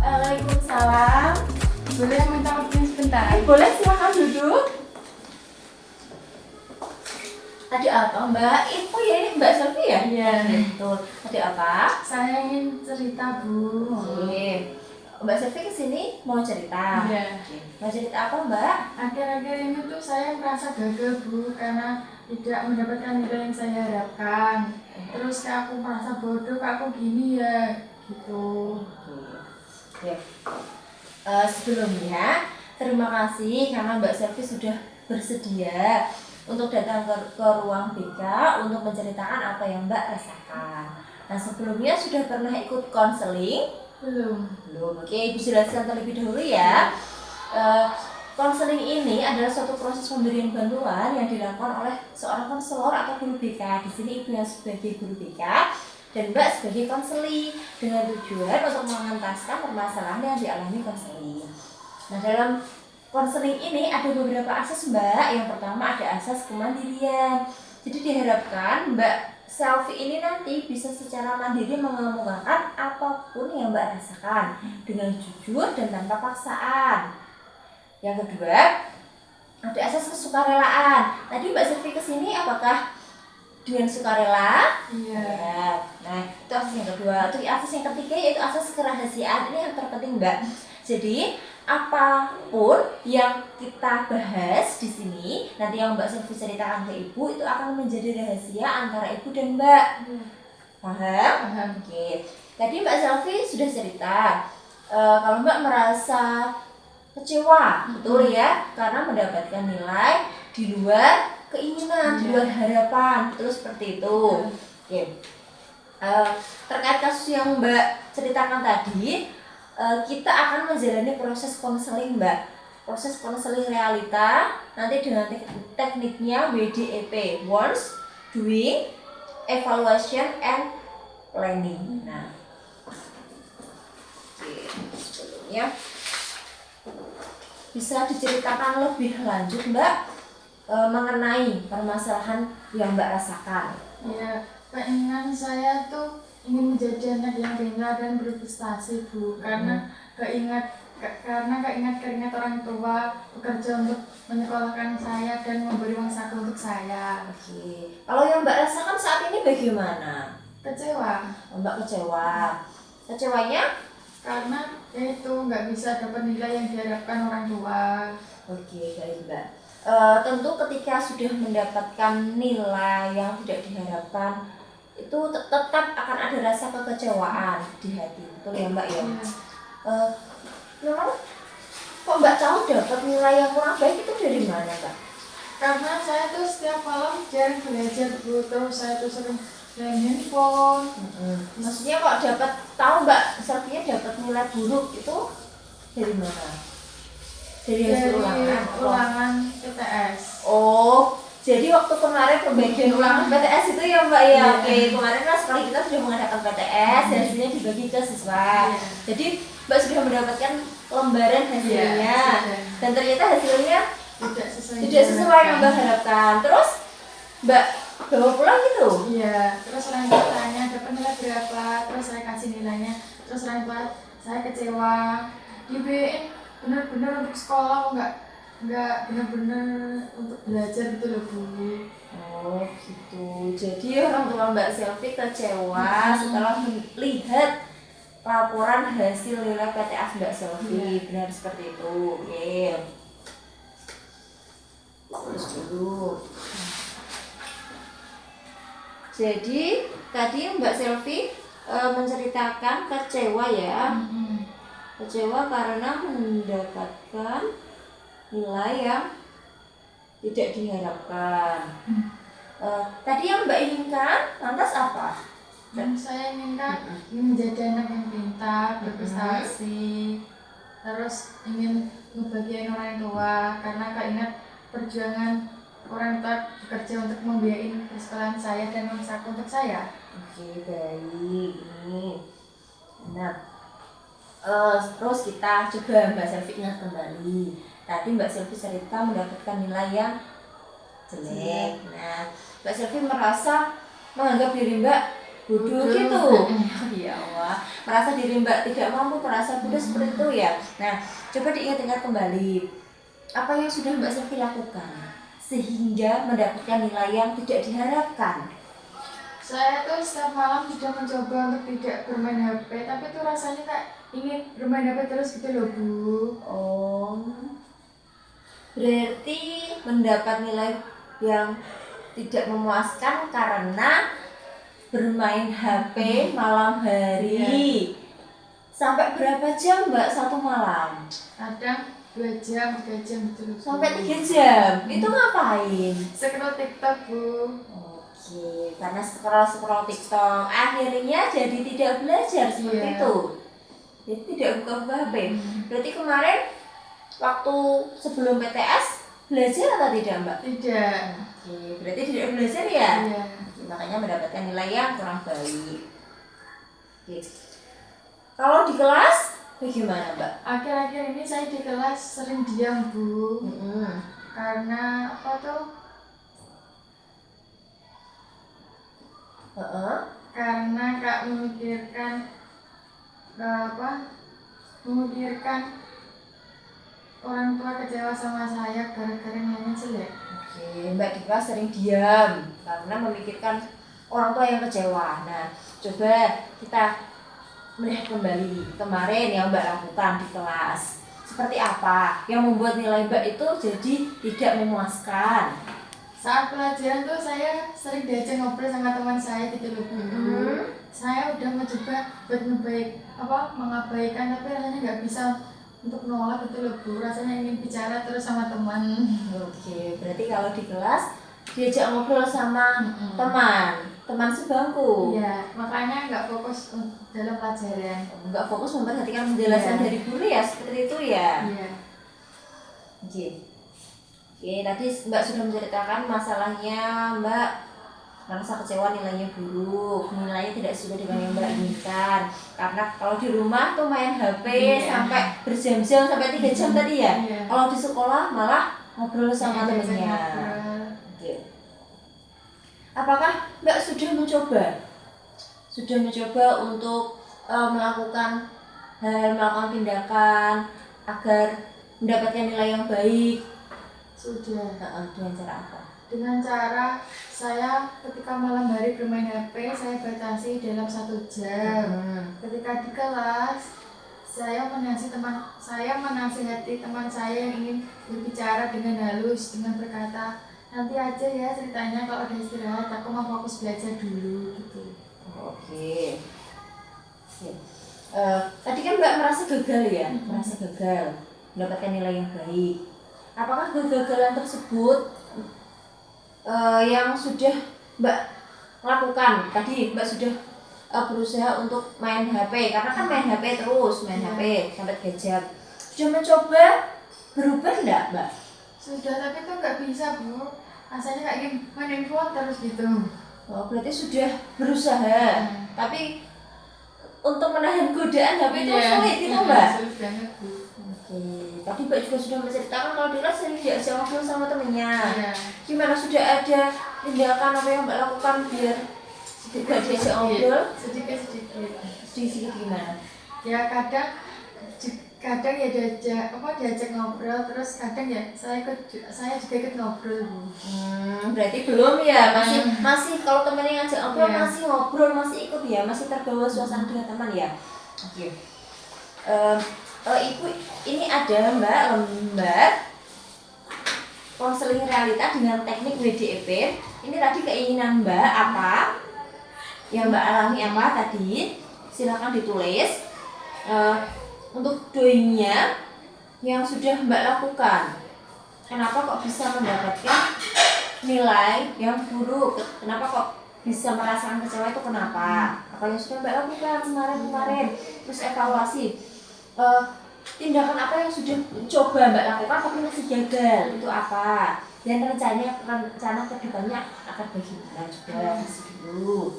Waalaikumsalam. Boleh minta waktunya sebentar? Boleh, silakan duduk. Ada apa Mbak? Itu ya ini Mbak Selvi ya? Iya. Betul. Ada apa? Saya ingin cerita, Bu. Oke. Mbak Selvi kesini mau cerita. Iya. Oke. Mau cerita apa Mbak? Akhir-akhir ini tuh saya merasa gagal, Bu, karena tidak mendapatkan nilai yang saya harapkan. Terus kayak aku merasa bodoh, kok aku gini ya, gitu. Oke. Sebelumnya terima kasih karena Mbak Selvi sudah bersedia untuk datang ke ruang BK untuk menceritakan apa yang Mbak rasakan. Nah, sebelumnya sudah pernah ikut konseling? Belum. Belum. Oke, Ibu jelaskan terlebih dahulu ya. Konseling ini adalah suatu proses pemberian bantuan yang dilakukan oleh seorang konselor atau guru BK. Di sini Ibu yang sebagai guru BK dan Mbak sebagai konseling dengan tujuan untuk mengentaskan permasalahan yang dialami konseling. Nah, dalam konseling ini ada beberapa asas Mbak. Yang pertama ada asas kemandirian. Jadi diharapkan Mbak Selvi ini nanti bisa secara mandiri mengemukakan apapun yang Mbak rasakan dengan jujur dan tanpa paksaan. Yang kedua, ada asas kesukarelaan. Tadi Mbak Selvi kesini apakah dengan sukarela? Iya. Ya. Nah, itu asas yang kedua. Terus asas yang ketiga yaitu asas kerahasiaan. Ini yang terpenting Mbak. Jadi apapun yang kita bahas di sini, nanti yang Mbak Selvi ceritakan ke Ibu itu akan menjadi rahasia antara Ibu dan Mbak. Paham? Paham. Oke. Tadi Mbak Selvi sudah cerita kalau Mbak merasa kecewa, betul ya, karena mendapatkan nilai di luar keinginan, di luar harapan, betul seperti itu. Oke. Terkait kasus yang Mbak ceritakan tadi, kita akan menjalani proses konseling Mbak. Proses konseling realita nanti dengan tekniknya WDEP, Once, Doing, Evaluation, and Planning. Nah, sebelumnya bisa diceritakan lebih lanjut Mbak mengenai permasalahan yang Mbak rasakan. Iya, keinginan saya tuh ingin menjadi anak yang pintar dan berprestasi, Bu. Karena keinginan orang tua bekerja untuk menyekolahkan saya dan memberi uang saku untuk saya. Oke. Kalau yang Mbak rasakan saat ini bagaimana? Kecewa. Mbak kecewa. Kecewanya? Karena itu nggak bisa dapat nilai yang diharapkan orang tua. Oke, baik Mbak. Tentu ketika sudah mendapatkan nilai yang tidak diharapkan, itu tetap akan ada rasa kekecewaan di hati, betul ya Mbak ya? Memang kok Mbak tahu dapat nilai yang kurang baik itu dari mana Mbak? Karena saya tuh setiap malam jarang belajar, Bu. Terus saya tuh sering main handphone. Maksudnya kok tahu Mbak Selvinya dapat nilai buruk itu dari mana? Dari hasil ulangan PTS. Oh, jadi waktu kemarin pembagian ulangan PTS itu ya Mbak ya? Oke, kemarin kan sekali kita sudah mengadakan PTS, hasilnya dibagi ke siswa. Jadi Mbak sudah mendapatkan lembaran hasilnya, dan ternyata hasilnya tidak sesuai yang Mbak harapkan. Terus Mbak bawa pulang gitu? Iya, terus orang tua tanya dapat nilai berapa, terus saya kasih nilainya, terus orang tua saya kecewa. Dibiayain bener-bener untuk sekolah, nggak bener-bener untuk belajar gitu loh, Bu. Oh gitu. Jadi orang tua Mbak Selvi kecewa setelah melihat laporan hasil nilai PTS Mbak Selvi. Benar seperti itu. Oke. Terus dulu. Jadi tadi Mbak Selvi menceritakan kecewa ya. Kecewa karena mendapatkan nilai yang tidak diharapkan. Tadi yang Mbak inginkan lantas apa? Saya ingin menjadi anak yang pintar, berprestasi, terus ingin ngebahagiain orang tua karena keinget perjuangan orang tua bekerja untuk membiayai persekolahan saya dan uang saku untuk saya. Oke, baik. Ini. Nah, terus kita coba Mbak Selvi ingat kembali. Tadi Mbak Selvi cerita mendapatkan nilai yang jelek. Nah, Mbak Selvi menganggap diri Mbak bodoh gitu. Ya Allah, merasa diri Mbak tidak mampu, merasa bodoh seperti itu ya. Nah, coba diingat-ingat kembali apa yang sudah Mbak Selvi lakukan sehingga mendapatkan nilai yang tidak diharapkan. Saya tuh setiap malam sudah mencoba untuk tidak bermain HP, tapi tuh rasanya kayak ingin bermain HP terus gitu loh Bu. Oh, berarti mendapat nilai yang tidak memuaskan karena bermain HP malam hari. Sampai berapa jam Mbak satu malam? Kadang 2 jam, 3 jam gitu loh Bu. Sampai 3 jam. Itu ngapain? Scroll TikTok Bu. Oke, karena scroll TikTok akhirnya jadi tidak belajar seperti itu. Jadi tidak buka-buka HP. Berarti kemarin waktu sebelum PTS belajar atau tidak Mbak? Tidak. Oke, berarti tidak belajar ya? Iya. Oke, makanya mendapatkan nilai yang kurang baik. Oke. Kalau di kelas bagaimana Mbak? Akhir-akhir ini saya di kelas sering diam Bu. Mm-mm. Karena apa tuh? Karena Kak memikirkan memikirkan orang tua kecewa sama saya gara-gara nilainya jelek. Oke, Mbak di kelas sering diam karena memikirkan orang tua yang kecewa. Nah, coba kita melihat kembali kemarin yang Mbak lakukan di kelas. Seperti apa yang membuat nilai Mbak itu jadi tidak memuaskan? Saat pelajaran tuh saya sering diajak ngobrol sama teman saya gitu loh Bu. Saya udah mencoba buat mengabaikan, tapi rasanya nggak bisa untuk menolak gitu loh Bu. Rasanya ingin bicara terus sama teman. Oke, berarti kalau di kelas diajak ngobrol sama teman sebangku. Iya, makanya nggak fokus dalam pelajaran. Nggak fokus memperhatikan penjelasan dari guru ya, seperti itu ya. Iya. Oke. Oke, tadi Mbak sudah menceritakan masalahnya Mbak merasa kecewa nilainya buruk, nilainya tidak sesuai dengan yang Mbak inginkan. Karena kalau di rumah tuh main HP sampai berjam-jam, sampai 3 jam tadi ya. Kalau di sekolah malah ngobrol sama temennya. Oke. Apakah Mbak sudah mencoba untuk melakukan tindakan agar mendapatkan nilai yang baik? Sudah. Dengan cara apa? Dengan cara saya ketika malam hari bermain HP saya batasi dalam 1 jam. Ketika di kelas saya menasihati teman saya yang ingin berbicara dengan halus dengan berkata, nanti aja ya ceritanya, kalau udah istirahat aku mau fokus belajar dulu gitu. Oke. Tadi kan Mbak merasa gagal ya, merasa gagal mendapatkan nilai yang baik. Apakah kegagalan tersebut yang sudah Mbak lakukan? Tadi Mbak sudah berusaha untuk main HP, karena kan main HP terus, HP sampai 3 jam. Sudah mencoba berubah enggak Mbak? Sudah, tapi itu nggak bisa Bu. Rasanya kayak ingin main handphone terus gitu. Oh, berarti sudah berusaha, tapi untuk menahan godaan HP itu sulit gitu Mbak? Sulit banget Bu. Oke, tadi Mbak juga sudah menceritakan kalau di kelas sering diajak ngobrol sama temennya. Gimana, sudah ada tindakan apa yang Mbak lakukan biar tidak diajak ngobrol? Sedikit gimana? Ya kadang ya diajak ngobrol, terus kadang ya saya juga ikut ngobrol Bu. Berarti belum ya, masih kalau temennya ngajak ngobrol masih ngobrol, masih ikut ya, masih terbawa suasana dengan teman ya. Oke. Ibu, ini ada Mbak lembar konseling realita dengan teknik WDEP. Ini tadi keinginan Mbak apa? Yang Mbak alami apa tadi? Silakan ditulis. Untuk doingnya yang sudah Mbak lakukan. Kenapa kok bisa mendapatkan nilai yang buruk? Kenapa kok bisa merasakan kecewa itu kenapa? Apa yang sudah Mbak lakukan kemarin? Terus evaluasi. Tindakan apa yang sudah coba Mbak lakukan tapi masih gagal, itu apa? Dan rencana kedepannya akan bagaimana juga, kasih dulu.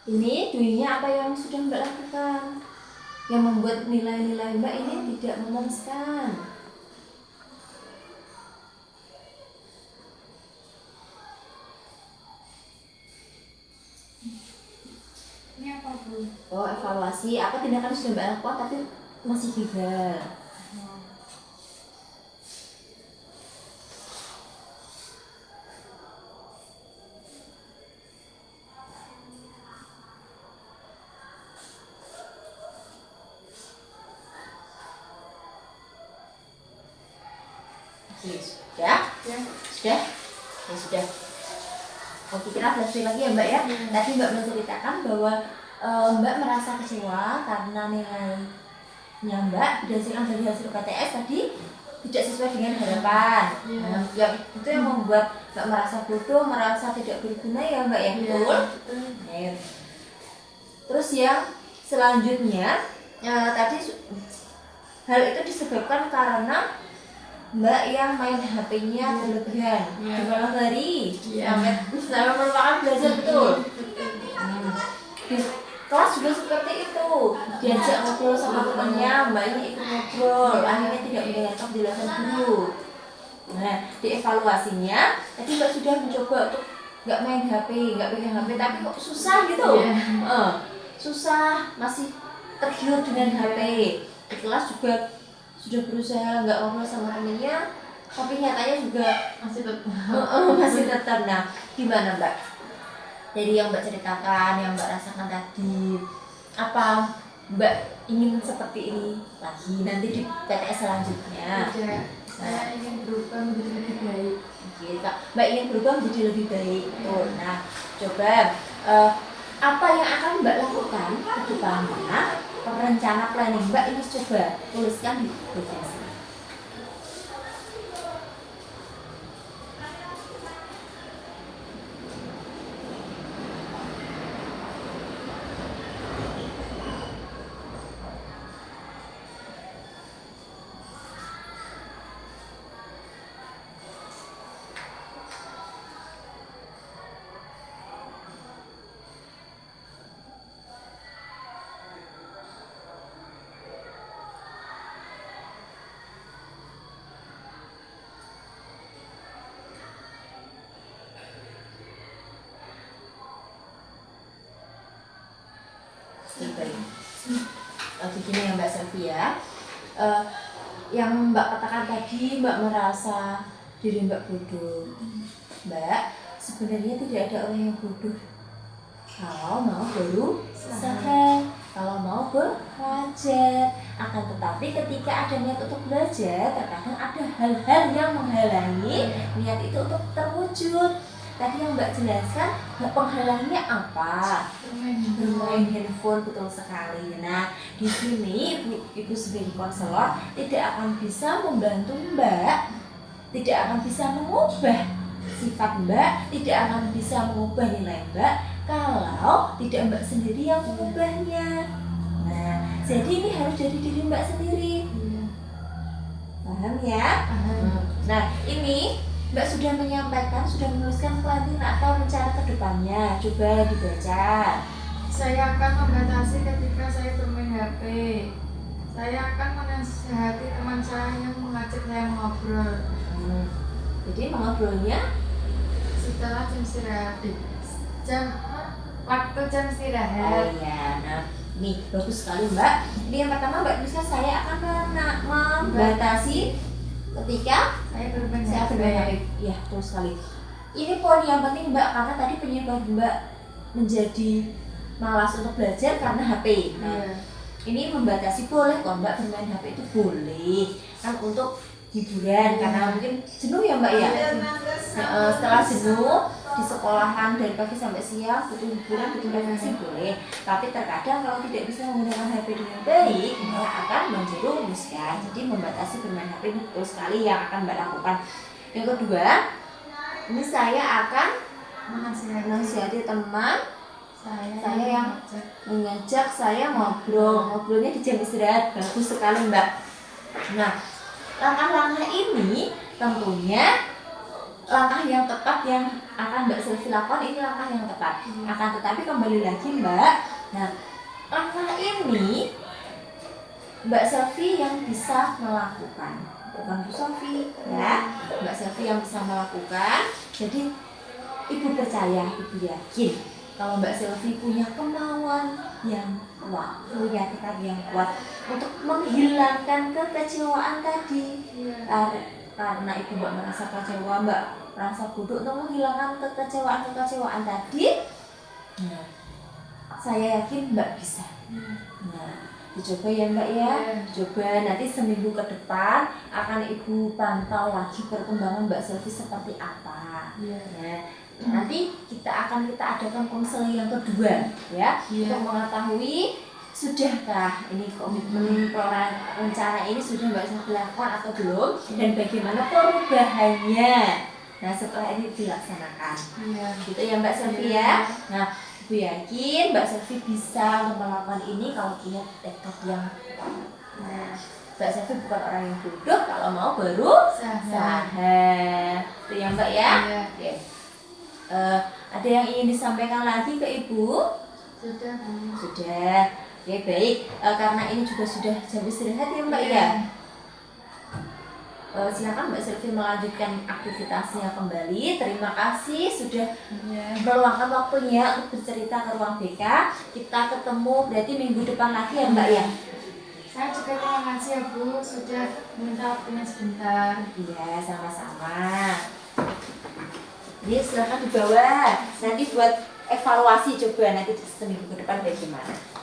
Ini doingnya apa yang sudah Mbak lakukan? Yang membuat nilai-nilai Mbak ini tidak memuaskan. Ini apa Bu? Oh, evaluasi apa tindakan yang sudah Mbak lakukan tapi masih gagal. Oke, sudah? Ya. Sudah? Ya sudah. Oke, kita flashback lagi ya Mbak ya. Tadi Mbak menceritakan bahwa Mbak merasa kecewa karena nilainya Mbak berdasarkan dari hasil PTS tadi tidak sesuai dengan harapan. Nah, yang itu yang membuat Mbak merasa bodoh, merasa tidak berguna ya Mbak ya, betul? Nah, terus yang selanjutnya tadi hal itu disebabkan karena Mbak yang main HP-nya berlebihan di malam hari sampai melupakan belajar, betul. Di kelas juga seperti itu, diajak ngobrol sama temannya, Mbaknya ikut ngobrol, akhirnya tidak mendengarkan penjelasan guru. Nah, di evaluasinya tadi Mbak sudah mencoba untuk nggak main HP, nggak pegang HP, tapi kok susah gitu. Susah, masih tergiur dengan HP. Di kelas juga sudah berusaha nggak ngobrol sama temennya, tapi nyatanya juga masih tetap. Nah, gimana Mbak? Dari yang Mbak ceritakan, yang Mbak rasakan tadi, apa Mbak ingin seperti ini lagi nanti di PTS selanjutnya? Tidak, saya ingin berubah menjadi lebih baik. Oke, Kak, Mbak ingin berubah menjadi lebih baik. Nah, coba apa yang akan Mbak lakukan ke depannya? Rencana planning Mbak ini coba tuliskan di buku. Begini ya Mbak Sylvia, yang Mbak katakan tadi Mbak merasa diri Mbak bodoh. Mbak, sebenarnya tidak ada orang yang bodoh kalau mau berusaha, kalau mau belajar. Akan tetapi ketika ada niat untuk belajar, terkadang ada hal-hal yang menghalangi niat itu untuk terwujud. Tadi yang Mbak jelaskan, penghalangnya apa? Bermain handphone, betul sekali. Nah, di sini Ibu sebagai konselor tidak akan bisa membantu Mbak, tidak akan bisa mengubah sifat Mbak, tidak akan bisa mengubah nilai Mbak kalau tidak Mbak sendiri yang mengubahnya. Nah, jadi ini harus dari diri Mbak sendiri. Paham ya? Nah, ini Mbak sudah menyampaikan, sudah menuliskan planning atau rencana ke depannya. Coba dibaca. Saya akan membatasi ketika saya bermain HP. Saya akan menasihati teman saya yang mengajak saya mengobrol. Jadi mengobrolnya setelah jam istirahat. Waktu jam istirahat. Oh iya, nah ini bagus sekali Mbak. Ini yang pertama Mbak tuliskan, saya akan membatasi ketika saya bermain HP. Ya, terus sekali. Ini poin yang penting Mbak, karena tadi penyebab Mbak menjadi malas untuk belajar karena HP. Nah, ini membatasi boleh kok Mbak, bermain HP itu boleh kan untuk hiburan, karena mungkin jenuh ya Mbak ya. Setelah jenuh di sekolahan dari pagi sampai siang butuh hiburan, butuh refleksi, boleh. Tapi terkadang kalau tidak bisa menggunakan HP dengan baik, Mbak akan menjerumuskan. Jadi membatasi bermain HP itu betul sekali yang akan Mbak lakukan. Yang kedua, ini saya akan menasihati teman saya yang mengajak saya ngobrolnya di jam istirahat. Bagus sekali Mbak. Nah, langkah-langkah ini tentunya langkah yang tepat yang akan Mbak Selvi lakukan, ini langkah yang tepat. Akan tetapi kembali lagi Mbak, nah langkah ini Mbak Selvi yang bisa melakukan, bukan Bu Sofi ya. Mbak Selvi yang bisa melakukan. Jadi Ibu percaya, Ibu yakin kalau Mbak Selvi punya kemauan yang kuat, punya tekad yang kuat untuk menghilangkan kekecewaan tadi. Karena Ibu Mbak merasa kecewa, Mbak merasa bodoh, untuk menghilangkan kekecewaan tadi, nah, saya yakin Mbak bisa. Nah, dicoba ya Mbak ya. Coba nanti seminggu ke depan akan Ibu pantau lagi perkembangan Mbak Selvi seperti apa. Nah, nanti kita adakan konseling yang kedua ya, untuk mengetahui sudahkah ini komitmen rencana ini sudah Mbak Selvi lakukan atau belum, dan bagaimana perubahannya. Nah, setelah ini dilaksanakan. Gitu ya Mbak Selvi ya. Nah, Ibu yakin Mbak Selvi bisa melakukan ini kalau punya tekad yang kuat. Nah, Mbak Selvi bukan orang yang bodoh, kalau mau baru sah. Itu ya Mbak ya. Oke. Ada yang ingin disampaikan lagi ke Ibu? Sudah. Oke, baik. Karena ini juga sudah jam istirahat ya Mbak ya. Silakan Mbak Selvi melanjutkan aktivitasnya kembali. Terima kasih sudah meluangkan waktunya untuk bercerita ke Ruang BK. Kita ketemu berarti minggu depan lagi ya Mbak ya. Saya juga terima kasih ya Bu, sudah meminta waktunya sebentar. Iya, sama-sama. Jadi silakan dibawa nanti buat evaluasi, coba nanti seminggu ke depan bagaimana.